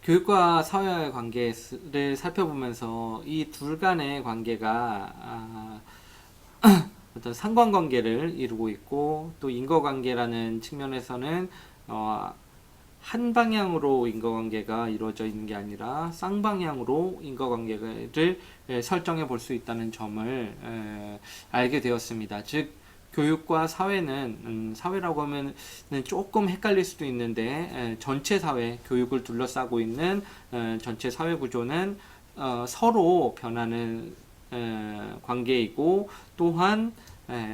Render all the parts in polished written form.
교육과 사회와의 관계를 살펴보면서 이 둘 간의 관계가 어떤 상관관계를 이루고 있고, 또 인과관계라는 측면에서는 어, 한 방향으로 인과관계가 이루어져 있는 게 아니라 쌍방향으로 인과관계를 설정해 볼 수 있다는 점을 알게 되었습니다. 즉 교육과 사회는 사회라고 하면 조금 헷갈릴 수도 있는데, 전체 사회, 교육을 둘러싸고 있는 전체 사회 구조는 서로 변하는 관계이고, 또한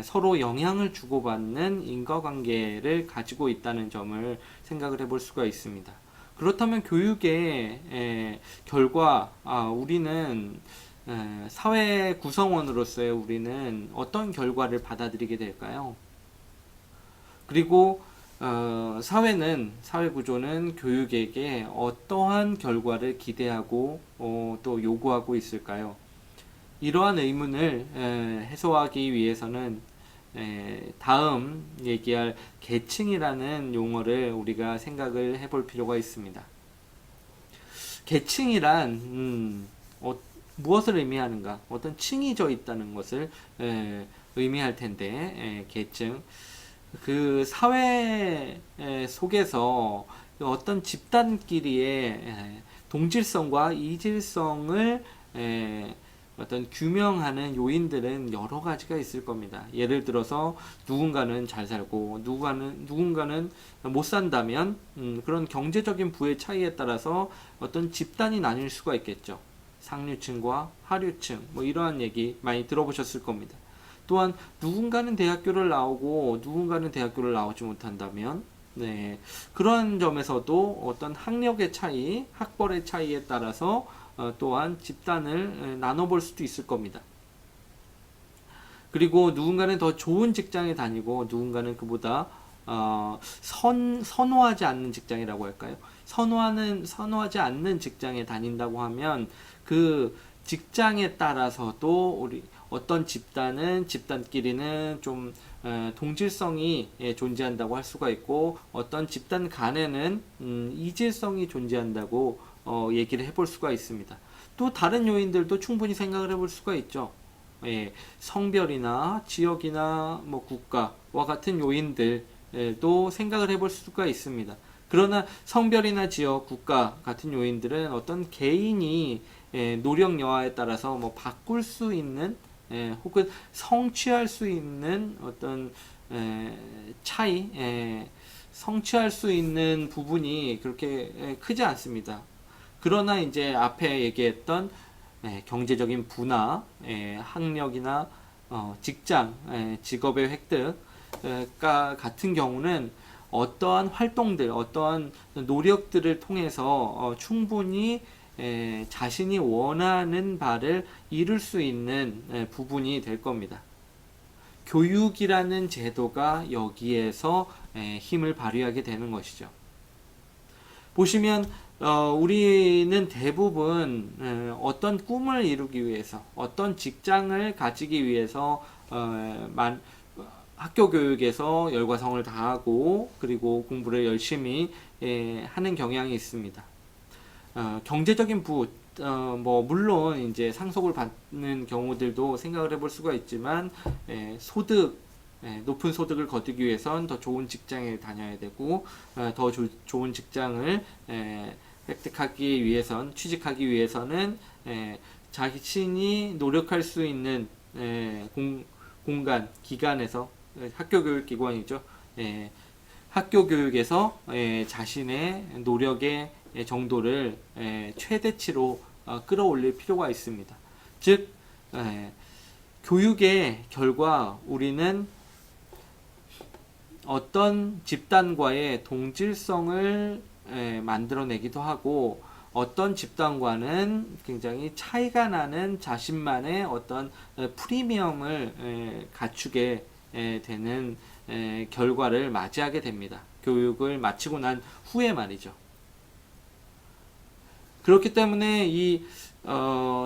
서로 영향을 주고받는 인과관계를 가지고 있다는 점을 생각을 해볼 수가 있습니다. 그렇다면 교육의 결과, 우리는 사회 구성원으로서의 우리는 어떤 결과를 받아들이게 될까요? 그리고 사회는, 사회 구조는 교육에게 어떠한 결과를 기대하고 또 요구하고 있을까요? 이러한 의문을 해소하기 위해서는 다음 얘기할 계층이라는 용어를 우리가 생각을 해볼 필요가 있습니다. 계층이란 무엇을 의미하는가? 어떤 층이 져 있다는 것을 의미할 텐데, 계층. 그 사회 속에서 어떤 집단끼리의 동질성과 이질성을 어떤 규명하는 요인들은 여러 가지가 있을 겁니다. 예를 들어서 누군가는 잘 살고 누군가는 못 산다면 그런 경제적인 부의 차이에 따라서 어떤 집단이 나뉠 수가 있겠죠. 상류층과 하류층, 뭐 이러한 얘기 많이 들어보셨을 겁니다. 또한 누군가는 대학교를 나오고 누군가는 대학교를 나오지 못한다면, 그러한 점에서도 어떤 학력의 차이, 학벌의 차이에 따라서 또한 집단을 나눠볼 수도 있을 겁니다. 그리고 누군가는 더 좋은 직장에 다니고 누군가는 그보다 선호하지 않는 직장이라고 할까요? 선호하지 않는 직장에 다닌다고 하면 그 직장에 따라서도 우리 어떤 집단끼리는 좀 동질성이 존재한다고 할 수가 있고, 어떤 집단 간에는 이질성이 존재한다고 얘기를 해볼 수가 있습니다. 또 다른 요인들도 충분히 생각을 해볼 수가 있죠. 성별이나 지역이나 뭐 국가와 같은 요인들도 생각을 해볼 수가 있습니다. 그러나 성별이나 지역, 국가 같은 요인들은 어떤 개인이 노력 여하에 따라서 뭐 바꿀 수 있는, 혹은 성취할 수 있는 어떤 차이, 성취할 수 있는 부분이 그렇게 크지 않습니다. 그러나 이제 앞에 얘기했던 경제적인 부나 학력이나 직장, 직업의 획득과 같은 경우는 어떠한 활동들, 어떠한 노력들을 통해서 충분히 자신이 원하는 바를 이룰 수 있는 부분이 될 겁니다. 교육이라는 제도가 여기에서 힘을 발휘하게 되는 것이죠. 보시면 우리는 대부분 어떤 꿈을 이루기 위해서, 어떤 직장을 가지기 위해서 학교 교육에서 열과성을 다하고 그리고 공부를 열심히 하는 경향이 있습니다. 경제적인 부, 뭐 물론 이제 상속을 받는 경우들도 생각을 해볼 수가 있지만, 높은 소득을 거두기 위해선 더 좋은 직장에 다녀야 되고, 더 좋은 직장을 획득하기 위해선, 취직하기 위해서는 자신이 노력할 수 있는 공간, 기관에서, 학교 교육 기관이죠. 학교 교육에서 자신의 노력의 정도를 최대치로 끌어올릴 필요가 있습니다. 즉, 교육의 결과 우리는 어떤 집단과의 동질성을 만들어내기도 하고, 어떤 집단과는 굉장히 차이가 나는 자신만의 어떤 프리미엄을 갖추게 되는 결과를 맞이하게 됩니다. 교육을 마치고 난 후에 말이죠. 그렇기 때문에 이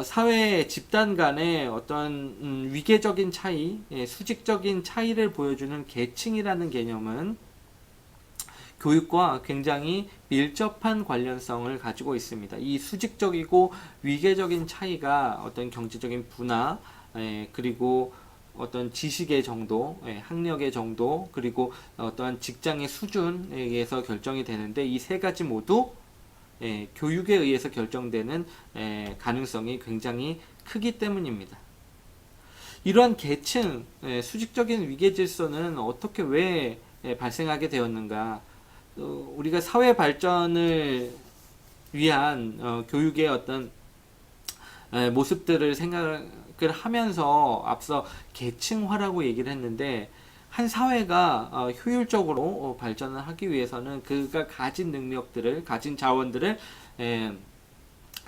사회 집단 간의 어떤 위계적인 차이, 수직적인 차이를 보여주는 계층이라는 개념은 교육과 굉장히 밀접한 관련성을 가지고 있습니다. 이 수직적이고 위계적인 차이가 어떤 경제적인 분화, 그리고 어떤 지식의 정도, 학력의 정도, 그리고 어떠한 직장의 수준에 의해서 결정이 되는데, 이 세 가지 모두 교육에 의해서 결정되는 가능성이 굉장히 크기 때문입니다. 이러한 계층, 수직적인 위계 질서는 어떻게 왜 발생하게 되었는가? 우리가 사회 발전을 위한 교육의 어떤 모습들을 생각을 하면서 앞서 계층화라고 얘기를 했는데, 한 사회가 효율적으로 발전을 하기 위해서는 그가 가진 능력들을, 가진 자원들을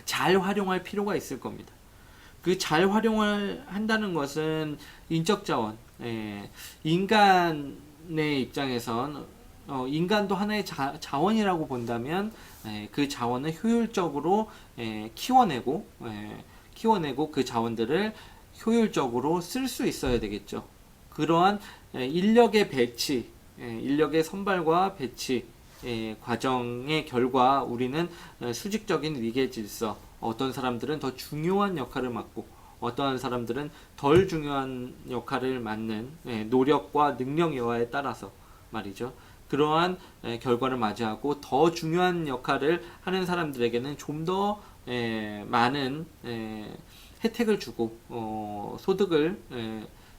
잘 활용할 필요가 있을 겁니다. 그 잘 활용을 한다는 것은 인적 자원, 인간의 입장에선 인간도 하나의 자원이라고 본다면 그 자원을 효율적으로 키워내고 그 자원들을 효율적으로 쓸 수 있어야 되겠죠. 그러한 인력의 배치, 인력의 선발과 배치 과정의 결과 우리는 수직적인 위계 질서, 어떤 사람들은 더 중요한 역할을 맡고 어떠한 사람들은 덜 중요한 역할을 맡는 노력과 능력 여하에 따라서 말이죠. 그러한 결과를 맞이하고 더 중요한 역할을 하는 사람들에게는 좀 더 많은 혜택을 주고 소득을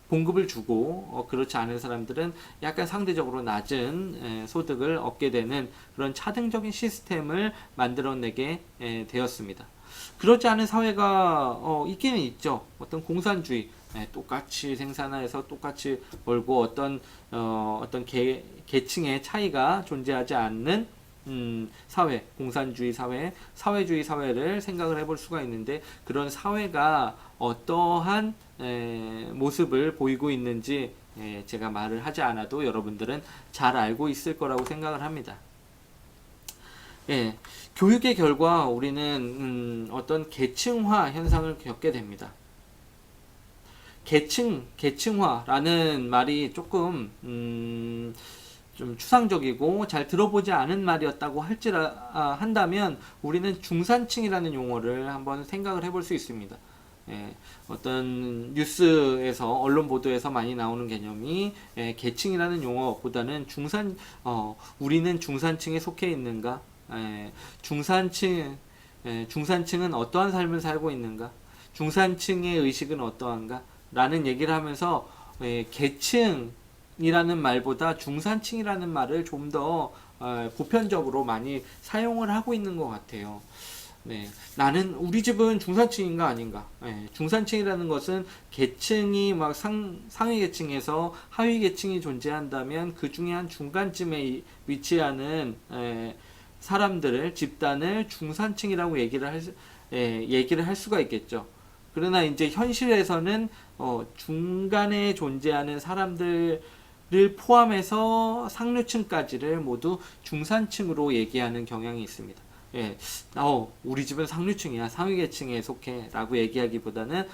봉급을 주고 그렇지 않은 사람들은 약간 상대적으로 낮은 소득을 얻게 되는 그런 차등적인 시스템을 만들어내게 되었습니다. 그렇지 않은 사회가 있기는 있죠. 어떤 공산주의, 똑같이 생산해서 똑같이 벌고 어떤 계층의 차이가 존재하지 않는 사회, 공산주의 사회, 사회주의 사회를 생각을 해볼 수가 있는데, 그런 사회가 어떠한 모습을 보이고 있는지 제가 말을 하지 않아도 여러분들은 잘 알고 있을 거라고 생각을 합니다. 교육의 결과 우리는 어떤 계층화 현상을 겪게 됩니다. 계층화라는 말이 조금 좀 추상적이고 잘 들어보지 않은 말이었다고 한다면 우리는 중산층이라는 용어를 한번 생각을 해볼 수 있습니다. 어떤 뉴스에서 언론 보도에서 많이 나오는 개념이 계층이라는 용어보다는 우리는 중산층에 속해 있는가? 중산층은 어떠한 삶을 살고 있는가? 중산층의 의식은 어떠한가? 라는 얘기를 하면서 계층이라는 말보다 중산층이라는 말을 좀 더 보편적으로 많이 사용을 하고 있는 것 같아요. 나는 우리 집은 중산층인가 아닌가? 중산층이라는 것은 계층이 막 상위 계층에서 하위 계층이 존재한다면 그 중에 한 중간쯤에 위치하는 집단을 중산층이라고 얘기를 할 수가 있겠죠. 그러나 이제 현실에서는 중간에 존재하는 사람들을 포함해서 상류층까지를 모두 중산층으로 얘기하는 경향이 있습니다. 우리 집은 상류층이야, 상위 계층에 속해 라고 얘기하기보다는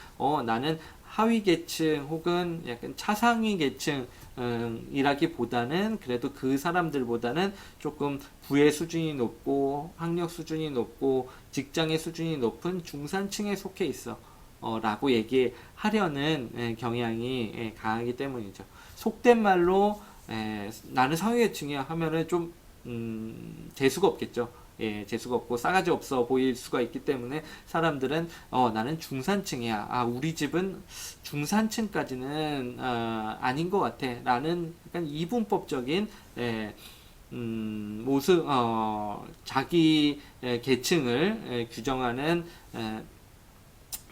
나는 하위 계층 혹은 약간 차상위 계층 이라기보다는 그래도 그 사람들보다는 조금 부의 수준이 높고 학력 수준이 높고 직장의 수준이 높은 중산층에 속해 있어 라고 얘기하려는 경향이 강하기 때문이죠. 속된 말로 나는 상위계층이야 하면은 좀 재수가 없겠죠. 재수가 없고 싸가지 없어 보일 수가 있기 때문에 사람들은 나는 중산층이야. 우리 집은 중산층까지는 아닌 것 같아. 라는 약간 이분법적인 모습, 자기 계층을 규정하는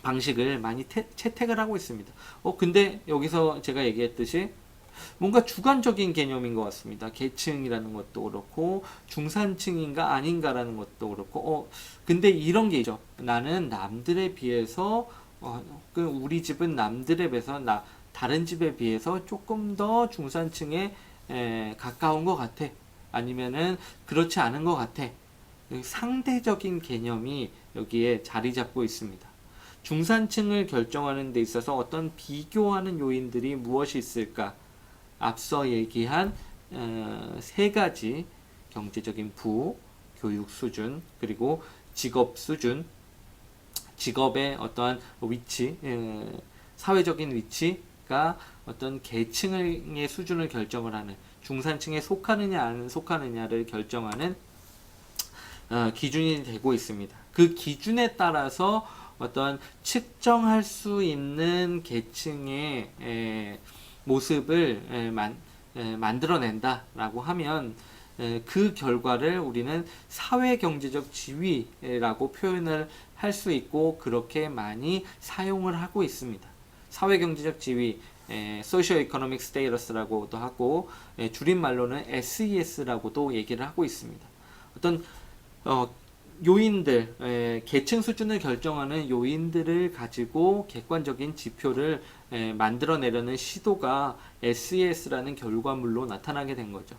방식을 많이 채택을 하고 있습니다. 근데 여기서 제가 얘기했듯이 뭔가 주관적인 개념인 것 같습니다. 계층이라는 것도 그렇고 중산층인가 아닌가라는 것도 그렇고 근데 이런 게 있죠. 나는 남들에 비해서 우리 집은 남들에 비해서 다른 집에 비해서 조금 더 중산층에 가까운 것 같아. 아니면은 그렇지 않은 것 같아. 상대적인 개념이 여기에 자리 잡고 있습니다. 중산층을 결정하는 데 있어서 어떤 비교하는 요인들이 무엇이 있을까? 앞서 얘기한 세 가지 경제적인 부, 교육 수준, 그리고 직업 수준, 직업의 어떠한 위치, 사회적인 위치가 어떤 계층의 수준을 결정을 하는, 중산층에 속하느냐 안 속하느냐를 결정하는 기준이 되고 있습니다. 그 기준에 따라서 어떤 측정할 수 있는 계층의 모습을 만들어낸다라고 하면 그 결과를 우리는 사회경제적 지위라고 표현을 할 수 있고 그렇게 많이 사용을 하고 있습니다. 사회경제적 지위, Socio-Economic Status라고도 하고 줄임말로는 SES라고도 얘기를 하고 있습니다. 어떤 요인들, 계층 수준을 결정하는 요인들을 가지고 객관적인 지표를 만들어내려는 시도가 SES라는 결과물로 나타나게 된 거죠.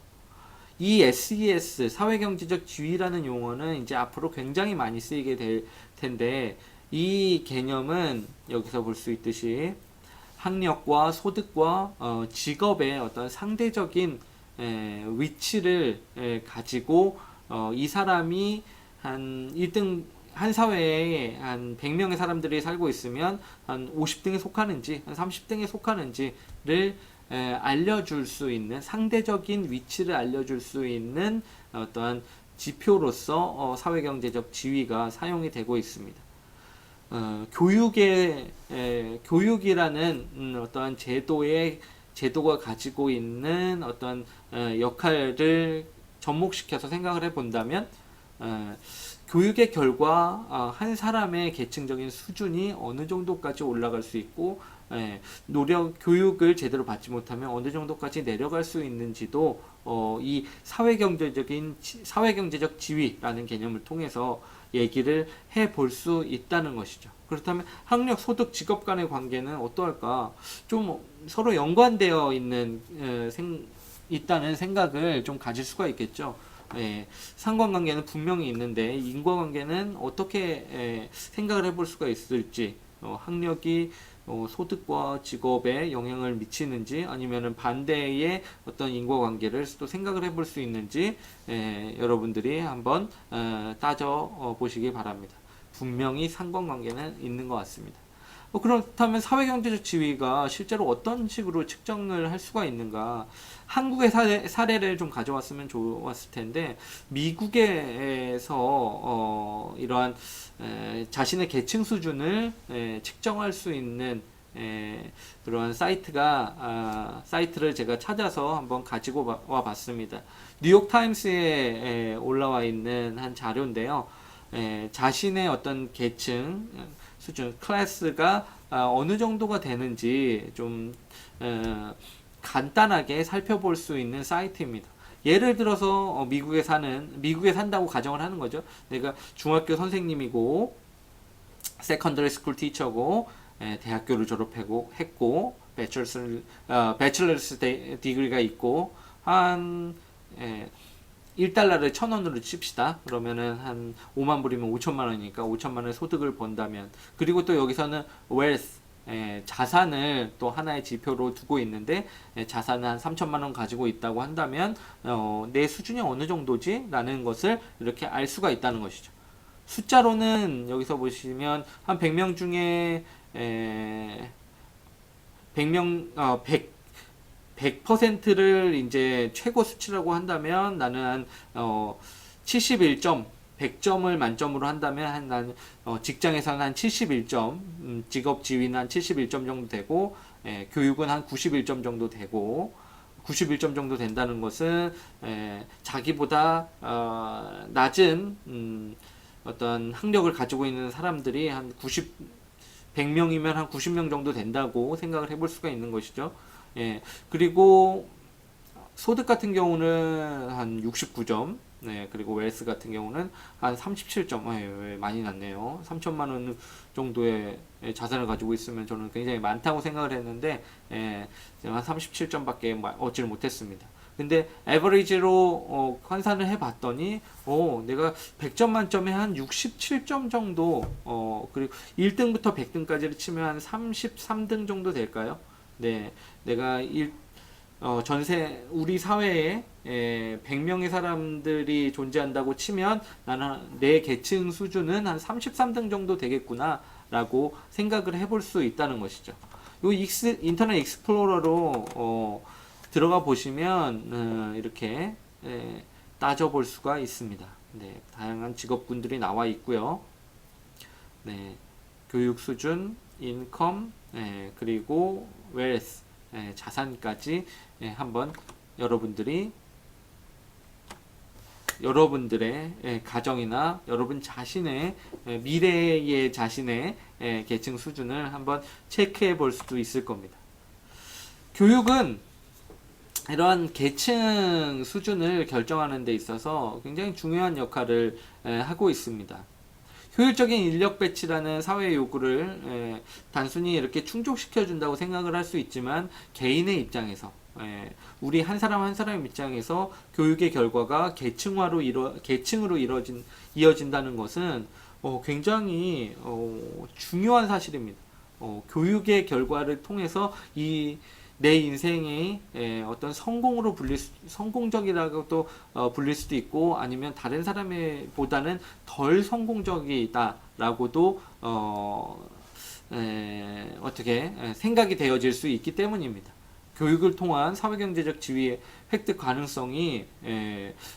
이 SES, 사회경제적 지위라는 용어는 이제 앞으로 굉장히 많이 쓰이게 될 텐데, 이 개념은 여기서 볼 수 있듯이 학력과 소득과 직업의 어떤 상대적인 위치를 가지고 이 사람이 한 1등, 한 사회에 한 100명의 사람들이 살고 있으면 한 50등에 속하는지 한 30등에 속하는지를 알려줄 수 있는, 상대적인 위치를 알려줄 수 있는 어떠한 지표로서 사회경제적 지위가 사용이 되고 있습니다. 교육이라는 어떠한 제도가 가지고 있는 어떤 역할을 접목시켜서 생각을 해본다면, 교육의 결과 한 사람의 계층적인 수준이 어느 정도까지 올라갈 수 있고, 교육을 제대로 받지 못하면 어느 정도까지 내려갈 수 있는지도 이 사회경제적 지위라는 개념을 통해서 얘기를 해볼 수 있다는 것이죠. 그렇다면 학력, 소득, 직업 간의 관계는 어떠할까? 좀 서로 연관되어 있다는 생각을 좀 가질 수가 있겠죠. 상관관계는 분명히 있는데 인과관계는 어떻게 생각을 해볼 수가 있을지, 학력이 소득과 직업에 영향을 미치는지 아니면은 반대의 어떤 인과관계를 또 생각을 해볼 수 있는지 여러분들이 한번 따져 보시기 바랍니다. 분명히 상관관계는 있는 것 같습니다. 그렇다면 사회경제적 지위가 실제로 어떤 식으로 측정을 할 수가 있는가? 한국의 사례를 좀 가져왔으면 좋았을 텐데, 미국에서 이러한 자신의 계층 수준을 측정할 수 있는 그러한 사이트를 제가 찾아서 한번 가지고 와 봤습니다. 뉴욕타임스에 올라와 있는 한 자료인데요. 자신의 어떤 계층 수준, 클래스가 어느 정도가 되는지 좀 간단하게 살펴볼 수 있는 사이트입니다. 예를 들어서 미국에 산다고 가정을 하는 거죠. 내가 중학교 선생님이고 세컨더리 스쿨 티처고 대학교를 졸업했고 배첼러스 디그리가 있고 한 1달러를 1,000원으로 칩시다. 그러면은 한 5만 불이면 5천만 원이니까 5천만 원의 소득을 번다면, 그리고 또 여기서는 wealth, 자산을 또 하나의 지표로 두고 있는데, 자산을 한 3천만 원 가지고 있다고 한다면 내 수준이 어느 정도지? 라는 것을 이렇게 알 수가 있다는 것이죠. 숫자로는 여기서 보시면 한 100명 중에 100%를 이제 최고 수치라고 한다면 나는 한 71점, 100점을 만점으로 한다면 난 직장에서는 한 71점, 직업 지위는 한 71점 정도 되고, 교육은 한 91점 정도 되고, 91점 정도 된다는 것은 자기보다 낮은 어떤 학력을 가지고 있는 사람들이 한 100명이면 한 90명 정도 된다고 생각을 해볼 수가 있는 것이죠. 그리고 소득 같은 경우는 한 69점, 그리고 웰스 같은 경우는 한 37점, 많이 났네요. 3천만 원 정도의 자산을 가지고 있으면 저는 굉장히 많다고 생각을 했는데, 한 37점밖에 얻지를 못했습니다. 근데 에버리지로 환산을 해봤더니 내가 100점 만점에 한 67점 정도, 그리고 1등부터 100등까지를 치면 한 33등 정도 될까요? 네, 내가 우리 사회에 100명의 사람들이 존재한다고 치면 나는 내 계층 수준은 한 33등 정도 되겠구나 라고 생각을 해볼 수 있다는 것이죠. 이 인터넷 익스플로러로 들어가 보시면 이렇게 따져볼 수가 있습니다. 네, 다양한 직업군들이 나와 있고요. 네, 교육 수준, 인컴, 그리고 웰스, 자산까지 한번 여러분들의 가정이나 여러분 자신의 미래의 자신의 계층 수준을 한번 체크해 볼 수도 있을 겁니다. 교육은 이러한 계층 수준을 결정하는 데 있어서 굉장히 중요한 역할을 하고 있습니다. 효율적인 인력 배치라는 사회 요구를 단순히 이렇게 충족시켜 준다고 생각을 할 수 있지만, 개인의 입장에서 우리 한 사람 한 사람 입장에서 교육의 결과가 계층으로 이어진다는 것은 굉장히 중요한 사실입니다. 교육의 결과를 통해서 내 인생의 어떤 성공적이라고도 불릴 수도 있고, 아니면 다른 사람의 보다는 덜 성공적이다라고도 어떻게 생각이 되어질 수 있기 때문입니다. 교육을 통한 사회경제적 지위의 획득 가능성이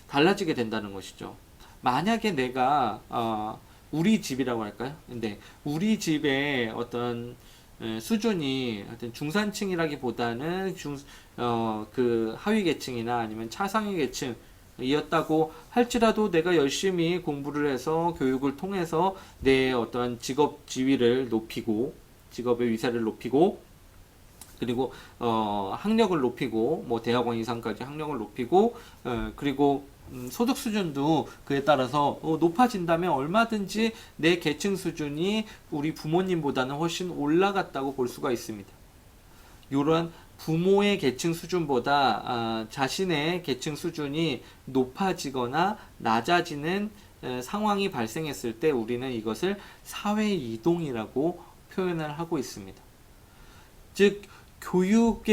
달라지게 된다는 것이죠. 만약에 내가 우리 집이라고 할까요? 근데 우리 집의 어떤 수준이 하여튼 중산층이라기보다는 그 하위 계층이나 아니면 차상위 계층이었다고 할지라도, 내가 열심히 공부를 해서 교육을 통해서 내 어떤 직업 지위를 높이고, 직업의 위세를 높이고, 그리고 학력을 높이고, 뭐 대학원 이상까지 학력을 높이고, 그리고 소득 수준도 그에 따라서 높아진다면 얼마든지 내 계층 수준이 우리 부모님보다는 훨씬 올라갔다고 볼 수가 있습니다. 이런 부모의 계층 수준보다 자신의 계층 수준이 높아지거나 낮아지는 상황이 발생했을 때 우리는 이것을 사회 이동이라고 표현을 하고 있습니다. 즉, 교육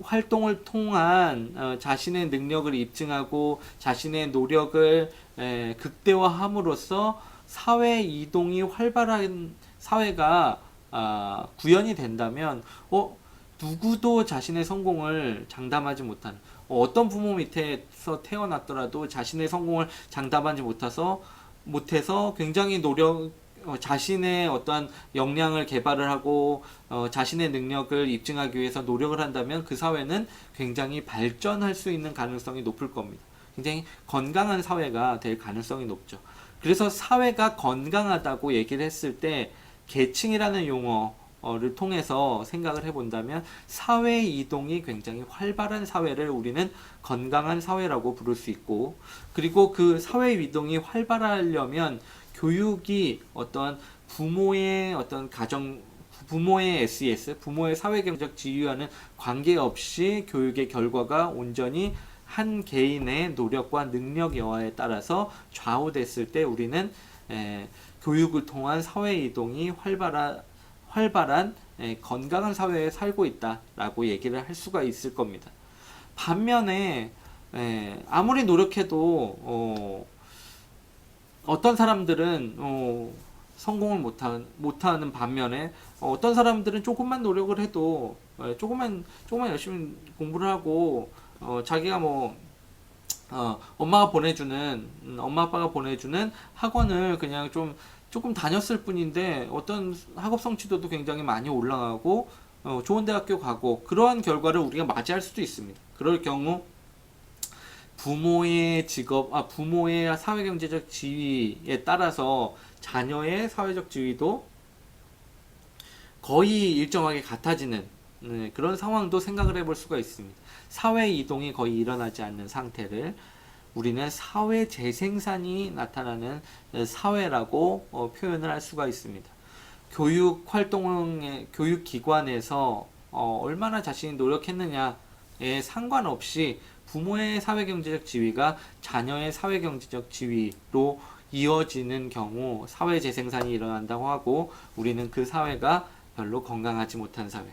활동을 통한 자신의 능력을 입증하고 자신의 노력을 극대화함으로써 사회 이동이 활발한 사회가 구현이 된다면 누구도 자신의 성공을 장담하지 못하는, 어떤 부모 밑에서 태어났더라도 자신의 성공을 장담하지 못해서 굉장히 자신의 어떤 역량을 개발을 하고 자신의 능력을 입증하기 위해서 노력을 한다면 그 사회는 굉장히 발전할 수 있는 가능성이 높을 겁니다. 굉장히 건강한 사회가 될 가능성이 높죠. 그래서 사회가 건강하다고 얘기를 했을 때 계층이라는 용어를 통해서 생각을 해본다면, 사회 이동이 굉장히 활발한 사회를 우리는 건강한 사회라고 부를 수 있고, 그리고 그 사회 이동이 활발하려면 교육이 부모의 SES, 부모의 사회경제적 지위와는 관계없이 교육의 결과가 온전히 한 개인의 노력과 능력 여하에 따라서 좌우됐을 때 우리는 교육을 통한 사회 이동이 활발한 건강한 사회에 살고 있다라고 얘기를 할 수가 있을 겁니다. 반면에 아무리 노력해도 어떤 사람들은 성공을 못하는 반면에, 어떤 사람들은 조금만 노력을 해도 조금만 열심히 공부를 하고 자기가 엄마 아빠가 보내주는 학원을 그냥 조금 다녔을 뿐인데 어떤 학업 성취도도 굉장히 많이 올라가고 좋은 대학교 가고, 그러한 결과를 우리가 맞이할 수도 있습니다. 그럴 경우 부모의 사회경제적 지위에 따라서 자녀의 사회적 지위도 거의 일정하게 같아지는 그런 상황도 생각을 해볼 수가 있습니다. 사회 이동이 거의 일어나지 않는 상태를 우리는 사회 재생산이 나타나는 사회라고 표현을 할 수가 있습니다. 교육기관에서 얼마나 자신이 노력했느냐에 상관없이 부모의 사회경제적 지위가 자녀의 사회경제적 지위로 이어지는 경우 사회 재생산이 일어난다고 하고, 우리는 그 사회가 별로 건강하지 못한 사회,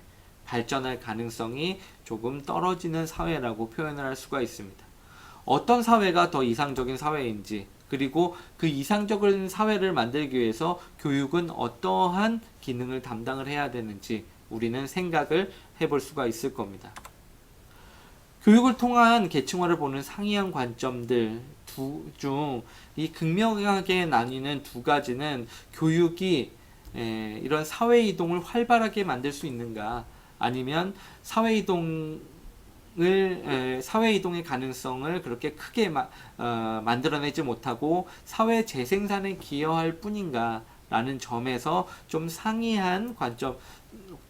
발전할 가능성이 조금 떨어지는 사회라고 표현을 할 수가 있습니다. 어떤 사회가 더 이상적인 사회인지, 그리고 그 이상적인 사회를 만들기 위해서 교육은 어떠한 기능을 담당을 해야 되는지 우리는 생각을 해볼 수가 있을 겁니다. 교육을 통한 계층화를 보는 상이한 관점들 중 이 극명하게 나뉘는 두 가지는 교육이 이런 사회 이동을 활발하게 만들 수 있는가, 아니면 사회 이동의 가능성을 그렇게 크게 만들어내지 못하고 사회 재생산에 기여할 뿐인가 라는 점에서 좀 상이한 관점,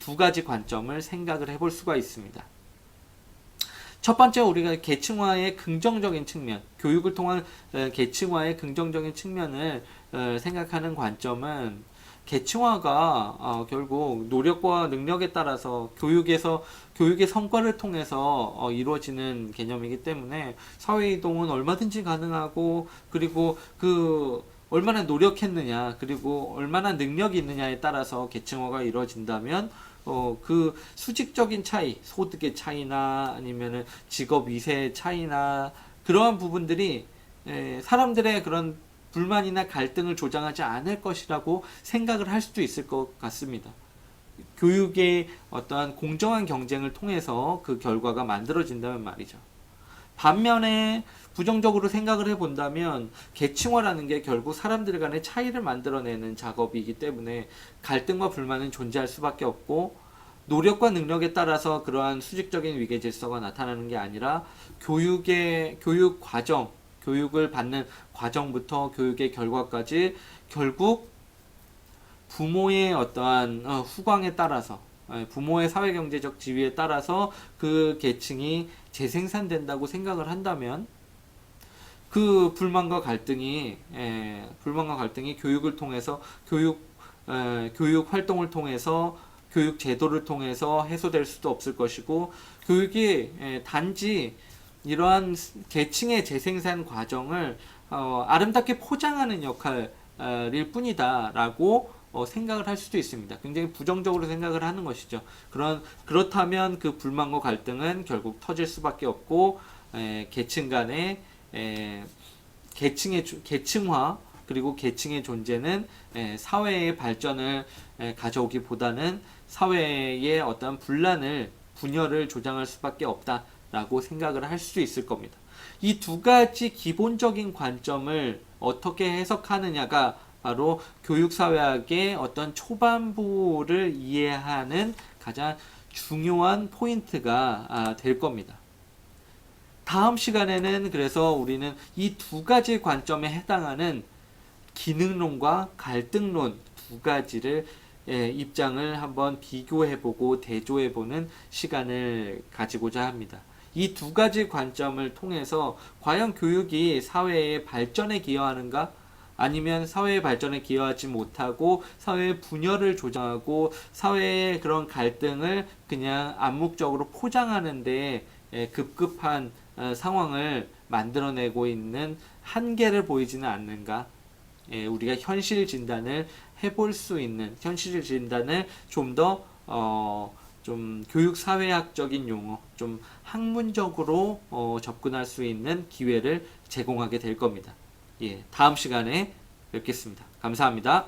두 가지 관점을 생각을 해볼 수가 있습니다. 첫 번째, 우리가 계층화의 긍정적인 측면, 교육을 통한 계층화의 긍정적인 측면을 생각하는 관점은, 계층화가 결국 노력과 능력에 따라서 교육의 성과를 통해서 이루어지는 개념이기 때문에 사회이동은 얼마든지 가능하고, 그리고 얼마나 노력했느냐, 그리고 얼마나 능력이 있느냐에 따라서 계층화가 이루어진다면 그 수직적인 차이, 소득의 차이나 아니면은 직업 위세의 차이나 그러한 부분들이 사람들의 그런 불만이나 갈등을 조장하지 않을 것이라고 생각을 할 수도 있을 것 같습니다. 교육의 어떠한 공정한 경쟁을 통해서 그 결과가 만들어진다면 말이죠. 반면에 부정적으로 생각을 해본다면 계층화라는 게 결국 사람들 간의 차이를 만들어내는 작업이기 때문에 갈등과 불만은 존재할 수밖에 없고, 노력과 능력에 따라서 그러한 수직적인 위계 질서가 나타나는 게 아니라 교육 과정, 교육을 받는 과정부터 교육의 결과까지 결국 부모의 어떠한 후광에 따라서, 부모의 사회경제적 지위에 따라서 그 계층이 재생산된다고 생각을 한다면 그 불만과 갈등이 교육을 통해서 교육 활동을 통해서 교육 제도를 통해서 해소될 수도 없을 것이고, 교육이 단지 이러한 계층의 재생산 과정을 아름답게 포장하는 역할일 뿐이다라고 생각을 할 수도 있습니다. 굉장히 부정적으로 생각을 하는 것이죠. 그렇다면 그 불만과 갈등은 결국 터질 수밖에 없고, 계층 간의 계층화, 그리고 계층의 존재는 사회의 발전을 가져오기보다는 사회의 어떤 분열을 조장할 수밖에 없다라고 생각을 할 수 있을 겁니다. 이 두 가지 기본적인 관점을 어떻게 해석하느냐가 바로 교육사회학의 어떤 초반부를 이해하는 가장 중요한 포인트가 될 겁니다. 다음 시간에는 그래서 우리는 이 두 가지 관점에 해당하는 기능론과 갈등론 두 가지를 입장을 한번 비교해보고 대조해보는 시간을 가지고자 합니다. 이 두 가지 관점을 통해서 과연 교육이 사회의 발전에 기여하는가, 아니면 사회의 발전에 기여하지 못하고 사회의 분열을 조장하고 사회의 그런 갈등을 그냥 암묵적으로 포장하는데 급급한 상황을 만들어내고 있는 한계를 보이지는 않는가. 우리가 현실 진단을 해볼 수 있는, 현실 진단을 좀 더 좀 교육사회학적인 용어, 좀 학문적으로 접근할 수 있는 기회를 제공하게 될 겁니다. 다음 시간에 뵙겠습니다. 감사합니다.